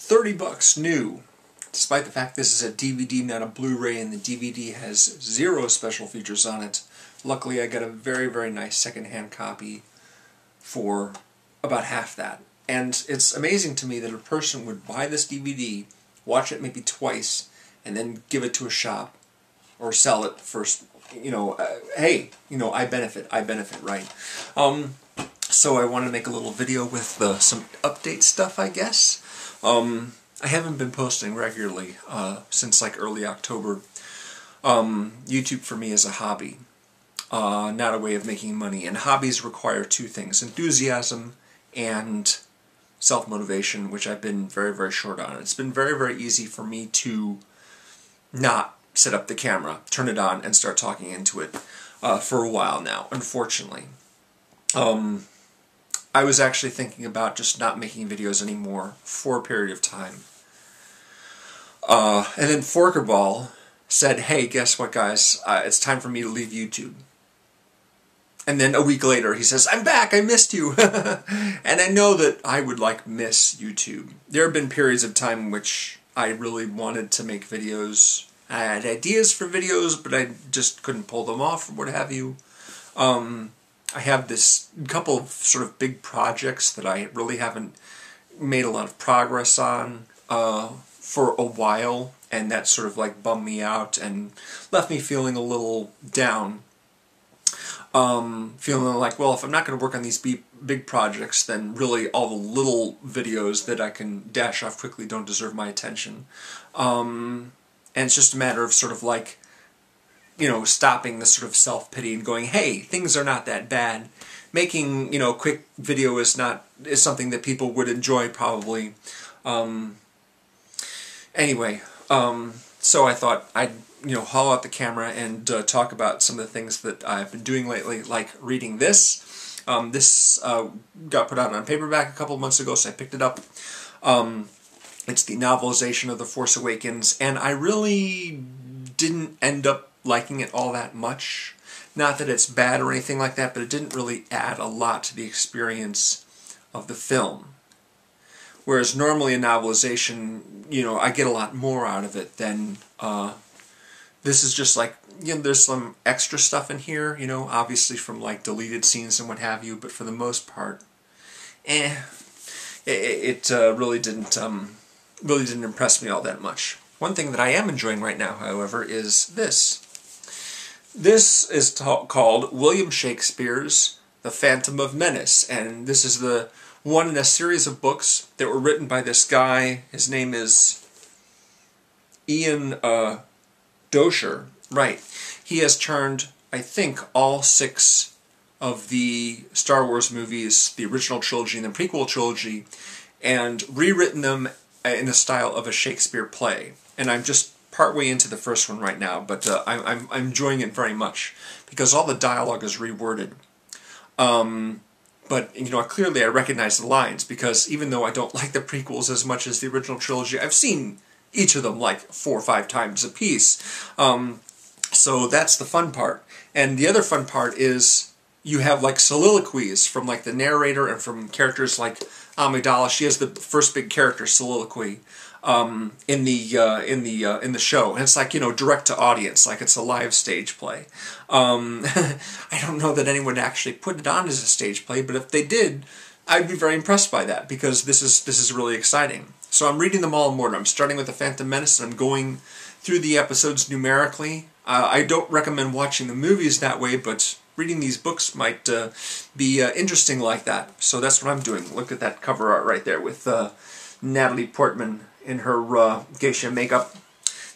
$30 new, despite the fact this is a DVD, not a Blu-ray, and the DVD has 0 special features on it. Luckily, I got a very, very nice second-hand copy for about half that. And it's amazing to me that a person would buy this DVD, watch it maybe twice, and then give it to a shop or sell it for, hey, I benefit, right? So I wanted to make a little video with some update stuff, I guess. I haven't been posting regularly since like early October. YouTube for me is a hobby, not a way of making money. And hobbies require two things: enthusiasm and self-motivation, which I've been very, very short on. It's been very, very easy for me to not set up the camera, turn it on, and start talking into it for a while now, unfortunately. I was actually thinking about just not making videos anymore for a period of time. And then Forkerball said, hey, guess what, guys? It's time for me to leave YouTube. And then a week later, he says, I'm back, I missed you. And I know that I would, miss YouTube. There have been periods of time in which I really wanted to make videos. I had ideas for videos, but I just couldn't pull them off, or what have you. I have this couple of sort of big projects that I really haven't made a lot of progress on for a while, and that sort of bummed me out and left me feeling a little down. Feeling like, well, if I'm not going to work on these big projects, then really all the little videos that I can dash off quickly don't deserve my attention. And it's just a matter of sort of stopping the sort of self-pity and going, hey, things are not that bad. Making, quick video is something that people would enjoy, probably. Anyway, so I thought I'd, haul out the camera and talk about some of the things that I've been doing lately, like reading this. This got put out on paperback a couple of months ago, so I picked it up. It's the novelization of The Force Awakens, and I really didn't end up liking it all that much. Not that it's bad or anything like that, but it didn't really add a lot to the experience of the film. Whereas normally a novelization, I get a lot more out of it than this is just there's some extra stuff in here, obviously from deleted scenes and what have you, but for the most part, it really didn't impress me all that much. One thing that I am enjoying right now, however, is this. This is called William Shakespeare's The Phantom Menace, and this is the one in a series of books that were written by this guy. His name is Ian Dosher. Right. He has turned, I think, all 6 of the Star Wars movies, the original trilogy and the prequel trilogy, and rewritten them in the style of a Shakespeare play. And I'm just partway into the first one right now, but I'm enjoying it very much because all the dialogue is reworded. But clearly I recognize the lines because even though I don't like the prequels as much as the original trilogy, I've seen each of them 4 or 5 times a piece. So that's the fun part. And the other fun part is you have soliloquies from the narrator and from characters like Amidala. She has the first big character soliloquy in the show, and it's direct to audience, it's a live stage play. I don't know that anyone actually put it on as a stage play, but if they did, I'd be very impressed by that because this is really exciting. So I'm reading them all in order. I'm starting with The Phantom Menace, and I'm going through the episodes numerically. I don't recommend watching the movies that way, but reading these books might be interesting like that. So that's what I'm doing. Look at that cover art right there with Natalie Portman in her geisha makeup.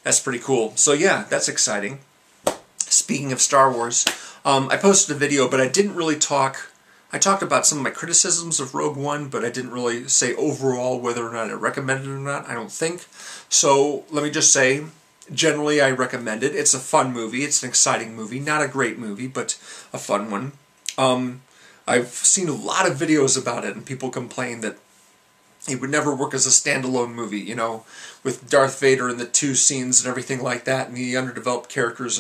That's pretty cool. So yeah, that's exciting. Speaking of Star Wars, I posted a video, but I didn't really talk. I talked about some of my criticisms of Rogue One, but I didn't really say overall whether or not I recommend it or not, I don't think. So let me just say, generally I recommend it. It's a fun movie. It's an exciting movie. Not a great movie, but a fun one. I've seen a lot of videos about it, and people complain that it would never work as a standalone movie, with Darth Vader and the 2 scenes and everything like that, and the underdeveloped characters,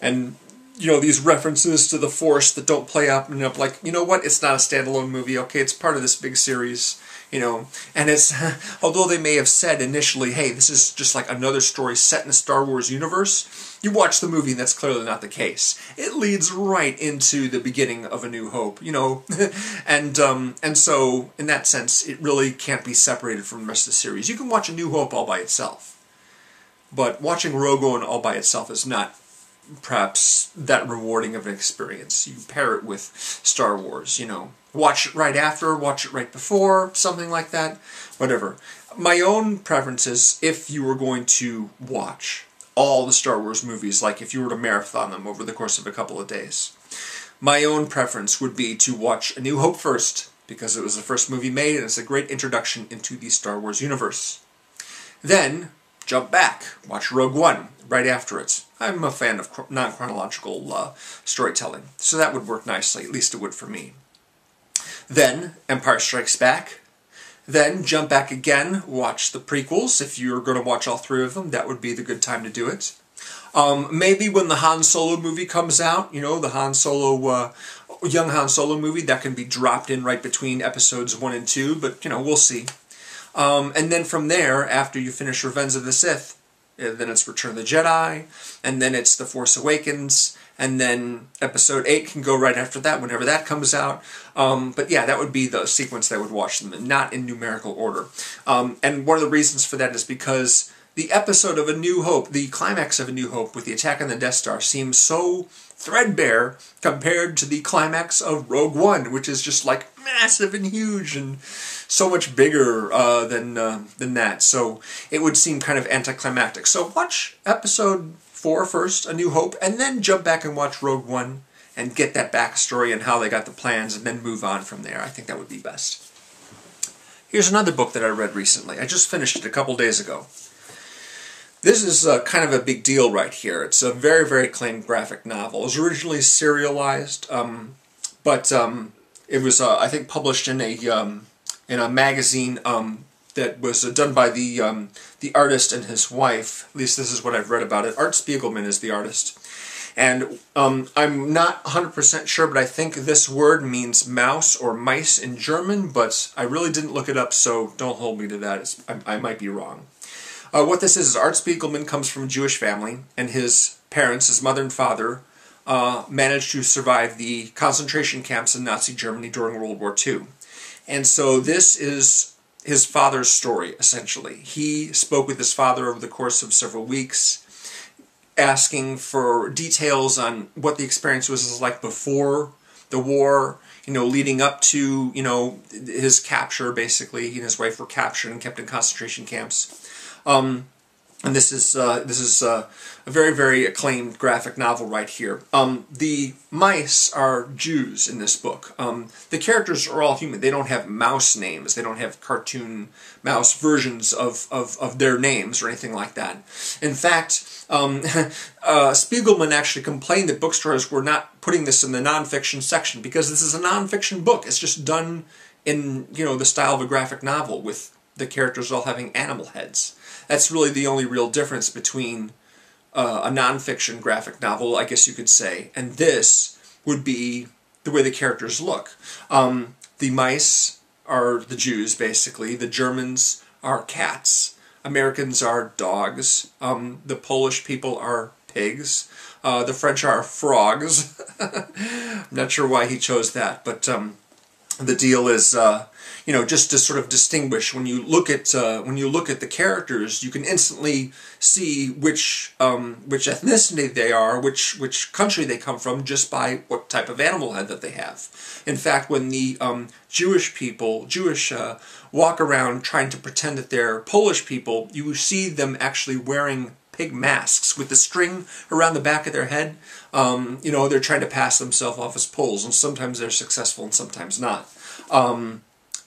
and these references to the Force that don't play up and up, like, you know what, it's not a standalone movie, okay, it's part of this big series, and it's, although they may have said initially, hey, this is just like another story set in the Star Wars universe, you watch the movie and that's clearly not the case. It leads right into the beginning of A New Hope, and so, in that sense, it really can't be separated from the rest of the series. You can watch A New Hope all by itself, but watching Rogue One all by itself is not perhaps that rewarding of an experience. You pair it with Star Wars, watch it right after, watch it right before, something like that, whatever. My own preference is if you were going to watch all the Star Wars movies, like if you were to marathon them over the course of a couple of days, my own preference would be to watch A New Hope first, because it was the first movie made and it's a great introduction into the Star Wars universe. Then, jump back, watch Rogue One right after it. I'm a fan of non-chronological storytelling, so that would work nicely, at least it would for me. Then, Empire Strikes Back. Then, jump back again, watch the prequels. If you're going to watch all three of them, that would be the good time to do it. Maybe when the Han Solo movie comes out, the Han Solo, young Han Solo movie, that can be dropped in right between episodes 1 and 2, but, we'll see. And then from there, after you finish Revenge of the Sith, then it's Return of the Jedi, and then it's The Force Awakens, and then Episode 8 can go right after that, whenever that comes out. But yeah, that would be the sequence that I would watch them in, not in numerical order. And one of the reasons for that is because the episode of A New Hope, the climax of A New Hope with the attack on the Death Star, seems so threadbare compared to the climax of Rogue One, which is just like massive and huge and so much bigger than that. So it would seem kind of anticlimactic. So watch episode 4 first, A New Hope, and then jump back and watch Rogue One and get that backstory and how they got the plans, and then move on from there. I think that would be best. Here's another book that I read recently. I just finished it a couple days ago. This is kind of a big deal right here. It's a very, very acclaimed graphic novel. It was originally serialized, but it was, I think, published in a magazine that was done by the artist and his wife. At least this is what I've read about it. Art Spiegelman is the artist. And I'm not 100% sure, but I think this word means mouse or mice in German, but I really didn't look it up, so don't hold me to that. I might be wrong. What this is Art Spiegelman comes from a Jewish family, and his parents, his mother and father, managed to survive the concentration camps in Nazi Germany during World War II. And so this is his father's story, essentially. He spoke with his father over the course of several weeks, asking for details on what the experience was like before the war, leading up to, his capture, basically. He and his wife were captured and kept in concentration camps. And this is a very, very acclaimed graphic novel right here. The mice are Jews in this book. The characters are all human. They don't have mouse names. They don't have cartoon mouse versions of their names or anything like that. In fact, Spiegelman actually complained that bookstores were not putting this in the nonfiction section because this is a nonfiction book. It's just done in, the style of a graphic novel with the characters all having animal heads. That's really the only real difference between a nonfiction graphic novel, I guess you could say, and this would be the way the characters look. The mice are the Jews, basically. The Germans are cats. Americans are dogs. The Polish people are pigs. The French are frogs. I'm not sure why he chose that, but the deal is, just to sort of distinguish, when you look at the characters, you can instantly see which ethnicity they are, which country they come from, just by what type of animal head that they have. In fact, when the Jewish walk around trying to pretend that they're Polish people, you see them actually wearing pig masks with the string around the back of their head. They're trying to pass themselves off as Poles, and sometimes they're successful and sometimes not.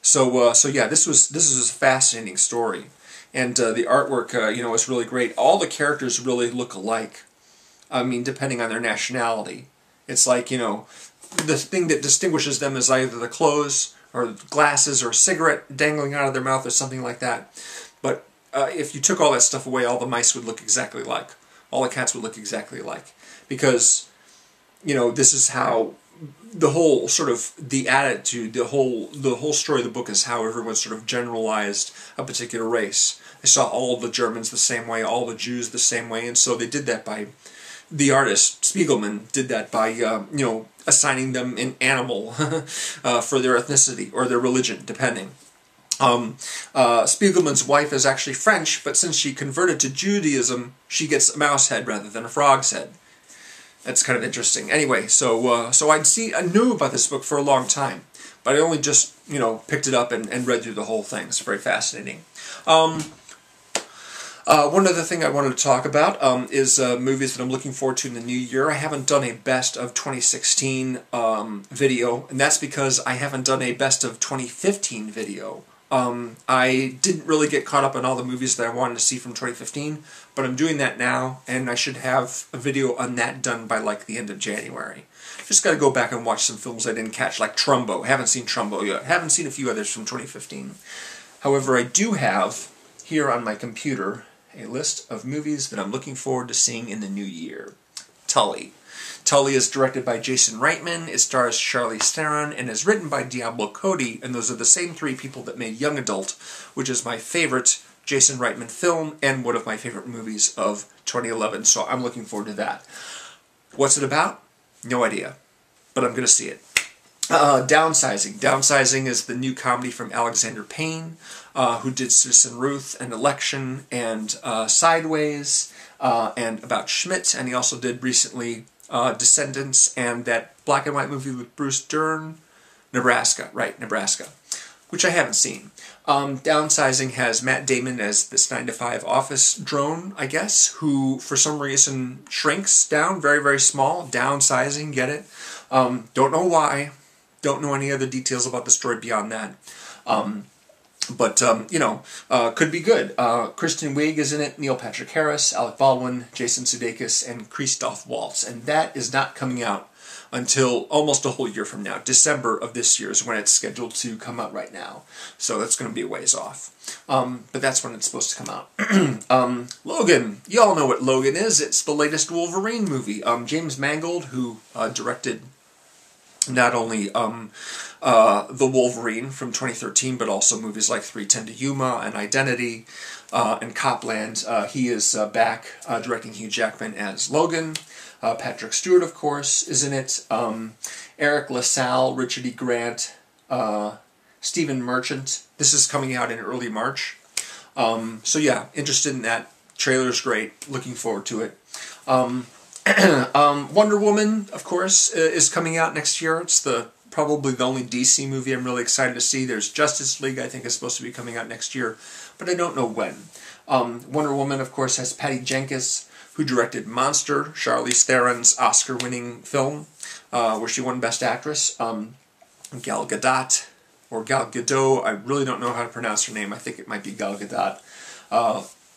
So yeah, this is a fascinating story, and the artwork, is really great. All the characters really look alike. I mean, depending on their nationality, it's like the thing that distinguishes them is either the clothes or glasses or a cigarette dangling out of their mouth or something like that. But if you took all that stuff away, all the mice would look exactly alike. All the cats would look exactly alike, because you know, this is how the whole sort of the attitude, the whole story of the book is how everyone sort of generalized a particular race. They saw all the Germans the same way, all the Jews the same way, and so they did that by, the artist Spiegelman did that by you know, assigning them an animal for their ethnicity or their religion, depending. Spiegelman's wife is actually French, but since she converted to Judaism, she gets a mouse head rather than a frog's head. That's kind of interesting. Anyway, so I knew about this book for a long time, but I only just, you know, picked it up and read through the whole thing. It's very fascinating. One other thing I wanted to talk about is movies that I'm looking forward to in the new year. I haven't done a best of 2016 video, and that's because I haven't done a best of 2015 video. I didn't really get caught up on all the movies that I wanted to see from 2015, but I'm doing that now, and I should have a video on that done by like the end of January. Just got to go back and watch some films I didn't catch, like Trumbo. Haven't seen Trumbo yet. Haven't seen a few others from 2015. However, I do have here on my computer a list of movies that I'm looking forward to seeing in the new year. Tully. Tully is directed by Jason Reitman, it stars Charlize Theron, and is written by Diablo Cody, and those are the same three people that made Young Adult, which is my favorite Jason Reitman film, and one of my favorite movies of 2011, so I'm looking forward to that. What's it about? No idea, but I'm going to see it. Downsizing. Downsizing is the new comedy from Alexander Payne, who did Citizen Ruth and Election and Sideways and About Schmidt, and he also did recently Descendants and that black and white movie with Bruce Dern, Nebraska, which I haven't seen. Downsizing has Matt Damon as this 9-to-5 office drone, I guess, who for some reason shrinks down, very, very small. Downsizing, get it? Don't know why. Don't know any other details about the story beyond that. But you know, could be good. Kristen Wiig is in it, Neil Patrick Harris, Alec Baldwin, Jason Sudeikis, and Christoph Waltz. And that is not coming out until almost a whole year from now. December of this year is when it's scheduled to come out right now. So that's going to be a ways off. But that's when it's supposed to come out. Logan. You all know what Logan is. It's the latest Wolverine movie. James Mangold, who directed not only The Wolverine from 2013, but also movies like 3:10 to Yuma and Identity and Copland. He is back directing Hugh Jackman as Logan. Patrick Stewart, of course, is in it. Eric LaSalle, Richard E. Grant, Stephen Merchant. This is coming out in early March. So yeah, interested in that. Trailer's great. Looking forward to it. Wonder Woman, of course, is coming out next year. It's probably the only DC movie I'm really excited to see. There's Justice League, I think, is supposed to be coming out next year, but I don't know when. Wonder Woman, of course, has Patty Jenkins, who directed Monster, Charlize Theron's Oscar-winning film, where she won Best Actress. Gal Gadot, or Gal Gadot, I really don't know how to pronounce her name. I think it might be Gal Gadot.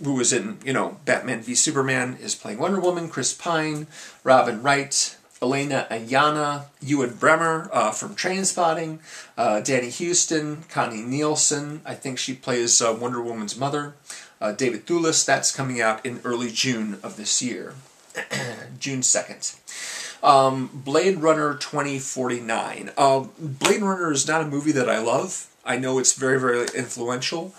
Who was in, you know, Batman v Superman, is playing Wonder Woman. Chris Pine, Robin Wright, Elena Ayana, Ewan Bremer from Trainspotting, Danny Houston, Connie Nielsen, I think she plays Wonder Woman's mother, David Thewlis. That's coming out in early June of this year, June 2nd. Blade Runner 2049. Blade Runner is not a movie that I love. I know it's very, very influential.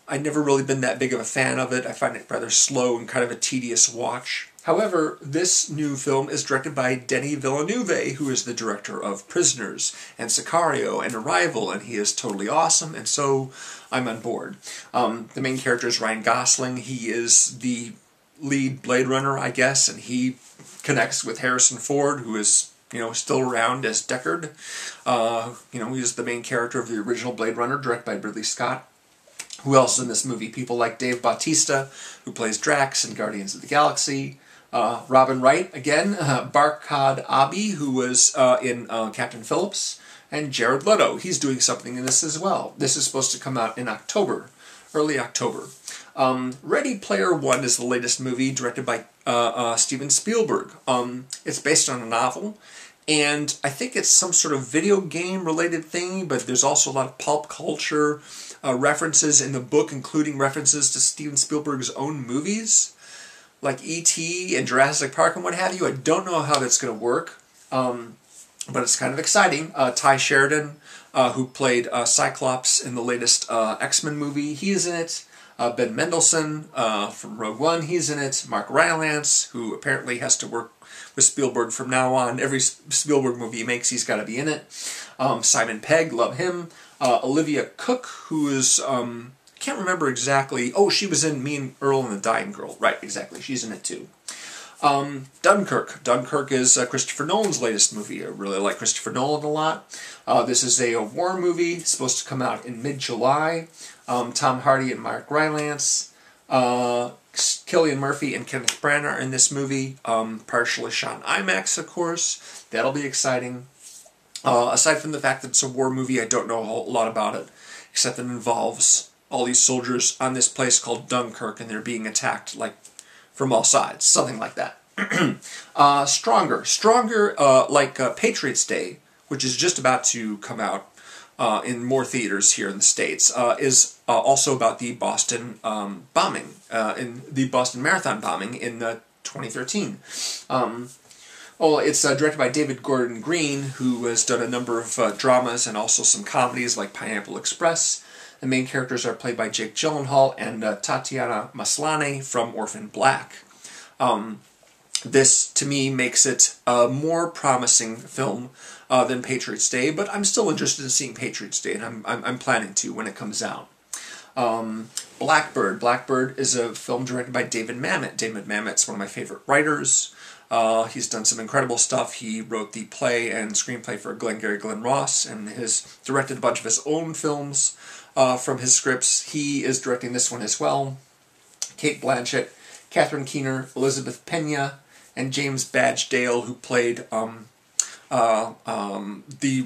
I've never really been that big of a fan of it. I find it rather slow and kind of a tedious watch. However, this new film is directed by Denis Villeneuve, who is the director of Prisoners and Sicario and Arrival, and he is totally awesome, and so I'm on board. The main character is Ryan Gosling. He is the lead Blade Runner, I guess, and he connects with Harrison Ford, who is, you know, still around as Deckard. You know, he is the main character of the original Blade Runner, directed by Ridley Scott. Who else is in this movie? People like Dave Bautista, who plays Drax in Guardians of the Galaxy. Robin Wright, again. Barkhad Abi, who was in Captain Phillips. And Jared Leto. He's doing something in this as well. This is supposed to come out in October. Early October. Ready Player One is the latest movie directed by Steven Spielberg. It's based on a novel. And I think it's some sort of video game related thing, but there's also a lot of pulp culture references in the book, including references to Steven Spielberg's own movies, like E.T. and Jurassic Park and what have you. I don't know how that's going to work. But it's kind of exciting. Ty Sheridan, who played Cyclops in the latest X-Men movie, he is in it. Ben Mendelsohn from Rogue One, he's in it. Mark Rylance, who apparently has to work with Spielberg from now on. Every Spielberg movie he makes, he's got to be in it. Simon Pegg, love him. Olivia Cook, who is, can't remember exactly. Oh, she was in Me and Earl and the Dying Girl. Right, exactly. She's in it too. Dunkirk. Dunkirk is Christopher Nolan's latest movie. I really like Christopher Nolan a lot. This is a war movie, supposed to come out in mid-July. Tom Hardy and Mark Rylance. Cillian Murphy and Kenneth Branagh are in this movie. Partially shot in IMAX, of course. That'll be exciting. Aside from the fact that it's a war movie, I don't know a whole lot about it, except that it involves all these soldiers on this place called Dunkirk, and they're being attacked, like, from all sides. Something like that. Stronger. Stronger, like Patriots Day, which is just about to come out in more theaters here in the States, is also about the Boston bombing, in the Boston Marathon bombing in 2013. It's directed by David Gordon Green, who has done a number of dramas and also some comedies like Pineapple Express. The main characters are played by Jake Gyllenhaal and Tatiana Maslany from Orphan Black. This, to me, makes it a more promising film than Patriots Day, but I'm still interested in seeing Patriots Day, and I'm planning to when it comes out. Blackbird. Blackbird is a film directed by David Mamet. David Mamet's one of my favorite writers. He's done some incredible stuff. He wrote the play and screenplay for Glengarry Glen Ross, and has directed a bunch of his own films from his scripts. He is directing this one as well. Kate Blanchett, Catherine Keener, Elizabeth Pena, and James Badge Dale, who played the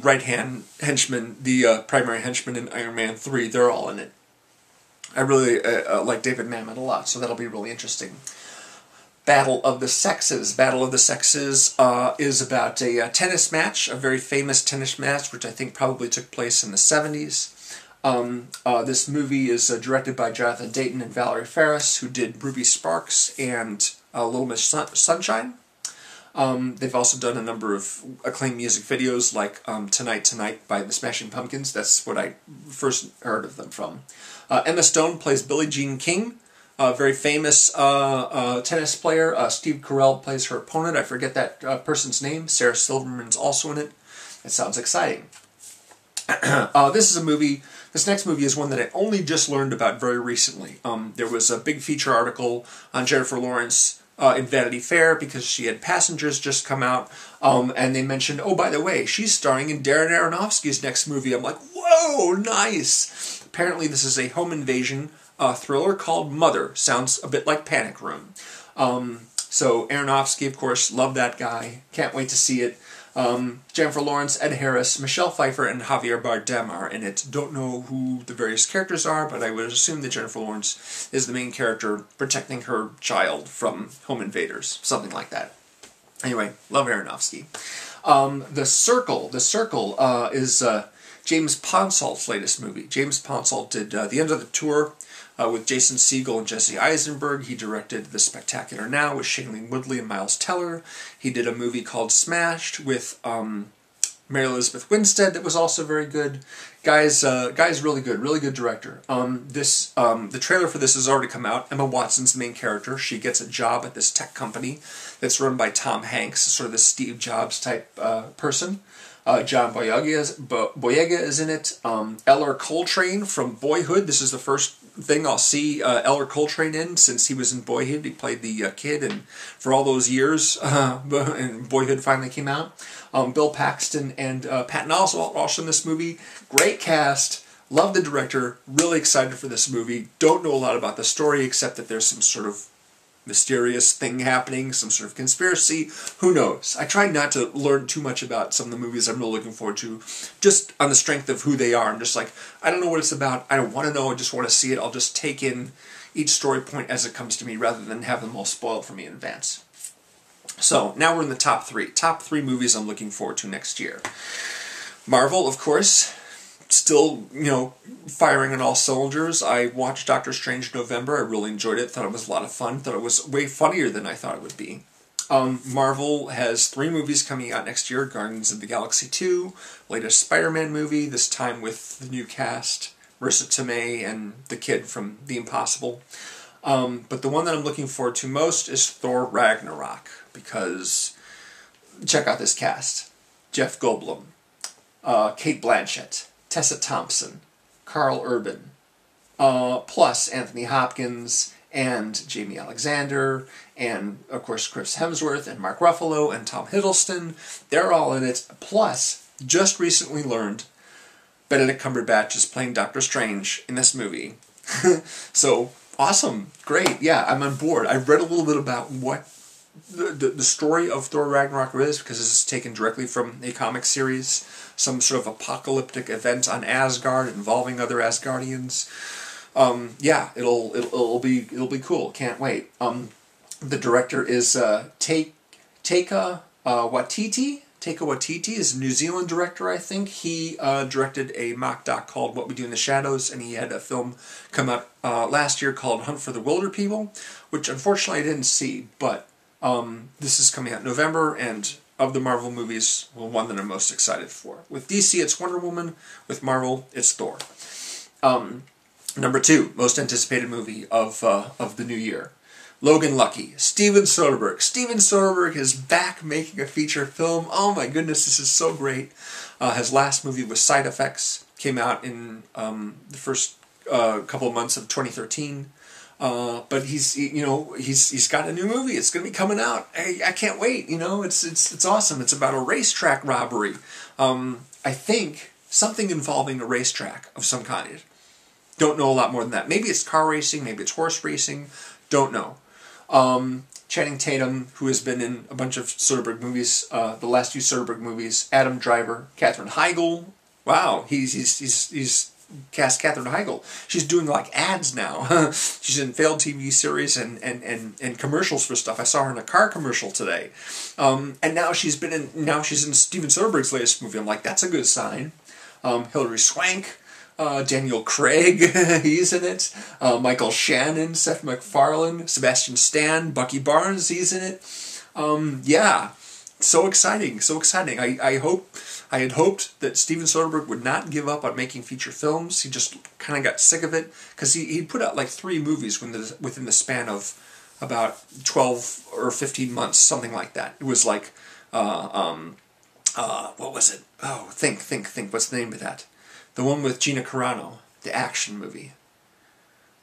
right-hand henchman, the primary henchman in Iron Man 3. They're all in it. I really like David Mamet a lot, so that'll be really interesting. Battle of the Sexes. Battle of the Sexes is about a tennis match, a very famous tennis match, which I think probably took place in the 70s. This movie is directed by Jonathan Dayton and Valerie Faris, who did Ruby Sparks and Little Miss Sunshine. They've also done a number of acclaimed music videos, like Tonight Tonight by the Smashing Pumpkins. That's what I first heard of them from. Emma Stone plays Billie Jean King, a very famous tennis player. Steve Carell plays her opponent. I forget that person's name. Sarah Silverman's also in it. It sounds exciting. This next movie is one that I only just learned about very recently. There was a big feature article on Jennifer Lawrence in Vanity Fair because she had Passengers just come out, and they mentioned, oh, by the way, she's starring in Darren Aronofsky's next movie. I'm like, whoa, nice! Apparently this is a home invasion thriller called Mother. Sounds a bit like Panic Room. So Aronofsky, of course, love that guy. Can't wait to see it. Jennifer Lawrence, Ed Harris, Michelle Pfeiffer, and Javier Bardem are in it. Don't know who the various characters are, but I would assume that Jennifer Lawrence is the main character protecting her child from home invaders. Something like that. Anyway, love Aronofsky. The Circle. The Circle is James Ponsolt's latest movie. James Ponsolt did The End of the Tour with Jason Segel and Jesse Eisenberg. He directed The Spectacular Now with Shailene Woodley and Miles Teller. He did a movie called Smashed with Mary Elizabeth Winstead that was also very good. Guy's really good director. The trailer for this has already come out. Emma Watson's the main character. She gets a job at this tech company that's run by Tom Hanks, sort of the Steve Jobs type person. John Boyega is in it. Eller Coltrane from Boyhood. This is the first thing I'll see Eller Coltrane in since he was in Boyhood. He played the kid, and for all those years, and Boyhood finally came out. Bill Paxton and Patton Oswalt are also in this movie. Great cast. Love the director. Really excited for this movie. Don't know a lot about the story except that there's some sort of mysterious thing happening, some sort of conspiracy. Who knows? I try not to learn too much about some of the movies I'm really looking forward to, just on the strength of who they are. I'm just like, I don't know what it's about. I don't want to know. I just want to see it. I'll just take in each story point as it comes to me rather than have them all spoiled for me in advance. So, now we're in the top three. Top three movies I'm looking forward to next year. Marvel, of course. Still, firing on all cylinders. I watched Doctor Strange in November. I really enjoyed it. Thought it was a lot of fun. Thought it was way funnier than I thought it would be. Marvel has 3 movies coming out next year. Guardians of the Galaxy 2, latest Spider-Man movie, this time with the new cast, Marissa Tomei and the kid from The Impossible. But the one that I'm looking forward to most is Thor Ragnarok, because check out this cast. Jeff Goldblum, Kate Blanchett, Tessa Thompson, Carl Urban, plus Anthony Hopkins and Jamie Alexander, and of course Chris Hemsworth and Mark Ruffalo and Tom Hiddleston. They're all in it. Plus, just recently learned Benedict Cumberbatch is playing Doctor Strange in this movie. So, awesome. Great. Yeah, I'm on board. I read a little bit about what the story of Thor Ragnarok is, because this is taken directly from a comic series, some sort of apocalyptic event on Asgard involving other Asgardians. Yeah, it'll be cool. Can't wait. The director is Taika Waititi. Taika Waititi is a New Zealand director, I think. He directed a mock doc called What We Do in the Shadows, and he had a film come out last year called Hunt for the Wilder People, which unfortunately I didn't see, but this is coming out in November, and of the Marvel movies, the one that I'm most excited for. With DC, it's Wonder Woman. With Marvel, it's Thor. Number 2, most anticipated movie of the new year. Logan Lucky, Steven Soderbergh. Steven Soderbergh is back making a feature film. Oh my goodness, this is so great. His last movie was Side Effects. Came out in the first couple of months of 2013. But he's got a new movie. It's going to be coming out. I can't wait. It's awesome. It's about a racetrack robbery. I think something involving a racetrack of some kind. Don't know a lot more than that. Maybe it's car racing. Maybe it's horse racing. Don't know. Channing Tatum, who has been in a bunch of Soderbergh movies, the last few Soderbergh movies. Adam Driver, Katherine Heigl. Wow, he's cast Katherine Heigl. She's doing like ads now. She's in failed TV series and commercials for stuff. I saw her in a car commercial today. And now she's in Steven Soderbergh's latest movie. I'm like, that's a good sign. Hilary Swank. Daniel Craig, he's in it. Michael Shannon, Seth MacFarlane, Sebastian Stan, Bucky Barnes, he's in it. Yeah, so exciting, so exciting. I had hoped that Steven Soderbergh would not give up on making feature films. He just kind of got sick of it, because he put out like 3 movies within the span of about 12 or 15 months, something like that. It was like, what was it? Oh, think. What's the name of that? The one with Gina Carano, the action movie.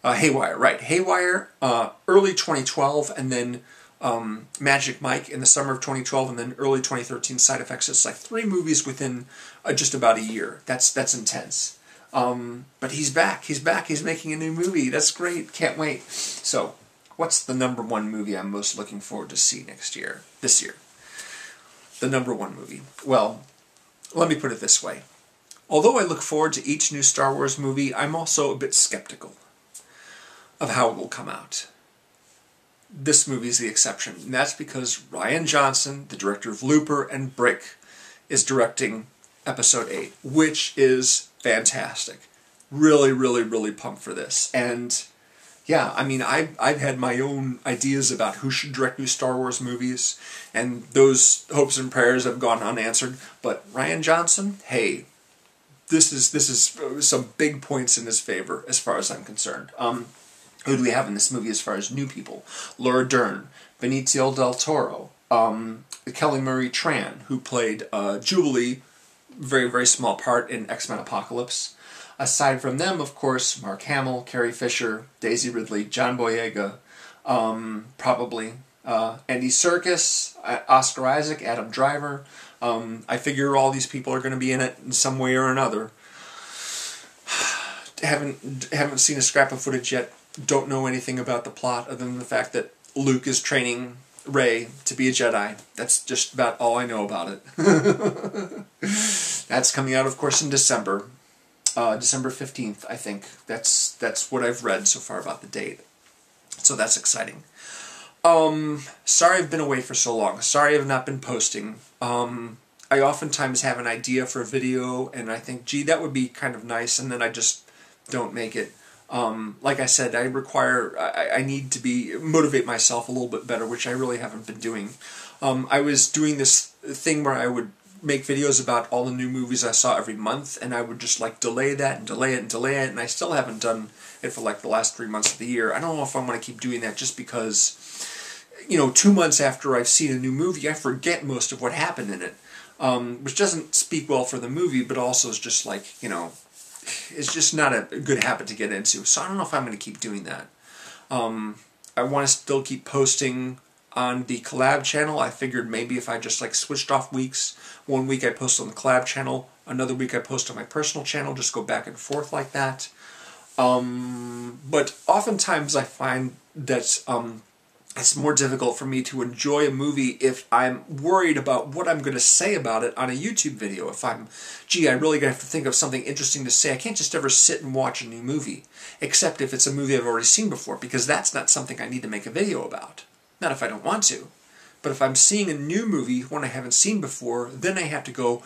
Haywire, right. Haywire, early 2012, and then Magic Mike in the summer of 2012, and then early 2013 Side Effects. It's like 3 movies within just about a year. That's intense. But he's back. He's making a new movie. That's great. Can't wait. So, what's the number 1 movie I'm most looking forward to see this year? The number 1 movie. Well, let me put it this way. Although I look forward to each new Star Wars movie, I'm also a bit skeptical of how it will come out. This movie is the exception, and that's because Rian Johnson, the director of Looper and Brick, is directing Episode 8, which is fantastic. Really, really, really pumped for this. And yeah, I mean, I've had my own ideas about who should direct new Star Wars movies, and those hopes and prayers have gone unanswered. But Rian Johnson, hey, this is some big points in his favor as far as I'm concerned. Who do we have in this movie as far as new people? Laura Dern, Benicio del Toro, Kelly Marie Tran, who played Jubilee, very, very small part in X-Men Apocalypse. Aside from them, of course, Mark Hamill, Carrie Fisher, Daisy Ridley, John Boyega, probably Andy Serkis, Oscar Isaac, Adam Driver. I figure all these people are going to be in it in some way or another. Haven't seen a scrap of footage yet. Don't know anything about the plot other than the fact that Luke is training Rey to be a Jedi. That's just about all I know about it. That's coming out, of course, in December. December 15th, I think. That's what I've read so far about the date. So that's exciting. Sorry I've been away for so long. Sorry I've not been posting. I oftentimes have an idea for a video, and I think, gee, that would be kind of nice, and then I just don't make it. Like I said, I need to motivate myself a little bit better, which I really haven't been doing. I was doing this thing where I would make videos about all the new movies I saw every month, and I would just like delay that and delay it and delay it, and I still haven't done it for like the last 3 months of the year. I don't know if I want to keep doing that just because, 2 months after I've seen a new movie, I forget most of what happened in it, which doesn't speak well for the movie, but also is just like, it's just not a good habit to get into. So I don't know if I'm going to keep doing that. I want to still keep posting on the collab channel. I figured maybe if I just like switched off weeks, 1 week I post on the collab channel, another week I post on my personal channel, just go back and forth like that. But oftentimes I find that it's more difficult for me to enjoy a movie if I'm worried about what I'm going to say about it on a YouTube video. If I'm, I really have to think of something interesting to say. I can't just ever sit and watch a new movie, except if it's a movie I've already seen before, because that's not something I need to make a video about. Not if I don't want to. But if I'm seeing a new movie, one I haven't seen before, then I have to go,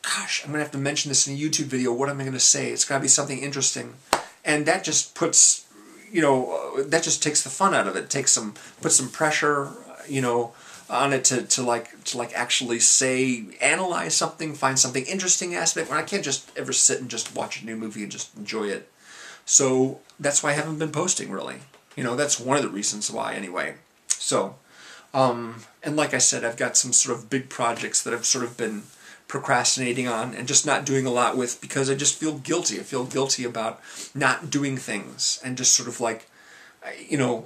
gosh, I'm going to have to mention this in a YouTube video. What am I going to say? It's got to be something interesting. And that just puts, that just takes the fun out of it. Puts some pressure, on it to actually analyze something, find something interesting aspect, when I can't just ever sit and just watch a new movie and just enjoy it. So that's why I haven't been posting, really. That's one of the reasons why, anyway. So, and like I said, I've got some sort of big projects that I've sort of been procrastinating on and just not doing a lot with, because I just feel guilty. I feel guilty about not doing things, and just sort of like,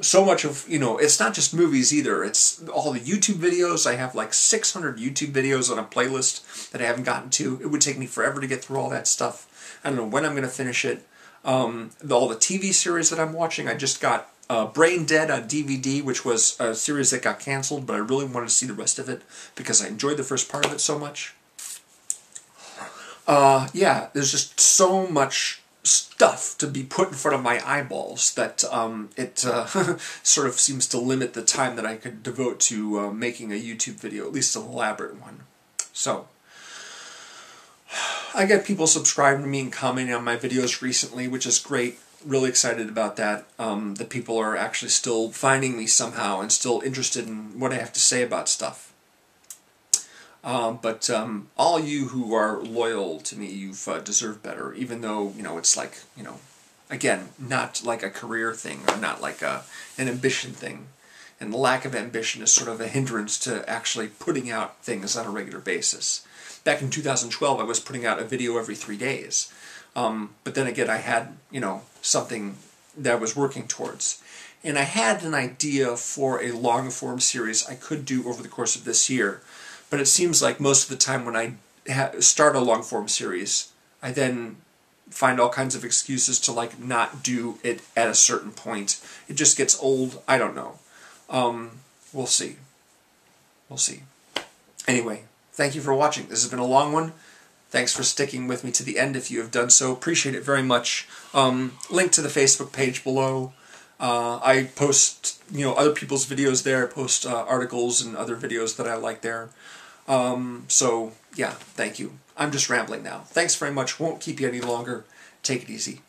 so much of, it's not just movies either. It's all the YouTube videos. I have like 600 YouTube videos on a playlist that I haven't gotten to. It would take me forever to get through all that stuff. I don't know when I'm going to finish it. All the TV series that I'm watching, I just got Brain Dead on DVD, which was a series that got canceled, but I really wanted to see the rest of it because I enjoyed the first part of it so much. Yeah, there's just so much stuff to be put in front of my eyeballs that it sort of seems to limit the time that I could devote to making a YouTube video, at least an elaborate one. So, I got people subscribing to me and commenting on my videos recently, which is great. Really excited about that. The people are actually still finding me somehow and still interested in what I have to say about stuff. But all you who are loyal to me, you've deserved better, even though, it's like, again, not like a career thing or not like an ambition thing. And the lack of ambition is sort of a hindrance to actually putting out things on a regular basis. Back in 2012, I was putting out a video every 3 days. But then again, I had, something that I was working towards. And I had an idea for a long-form series I could do over the course of this year. But it seems like most of the time when I start a long-form series, I then find all kinds of excuses to like not do it at a certain point. It just gets old. I don't know. We'll see. We'll see. Anyway, thank you for watching. This has been a long one. Thanks for sticking with me to the end if you have done so. Appreciate it very much. Link to the Facebook page below. I post, other people's videos there. I post articles and other videos that I like there. So, yeah, thank you. I'm just rambling now. Thanks very much. Won't keep you any longer. Take it easy.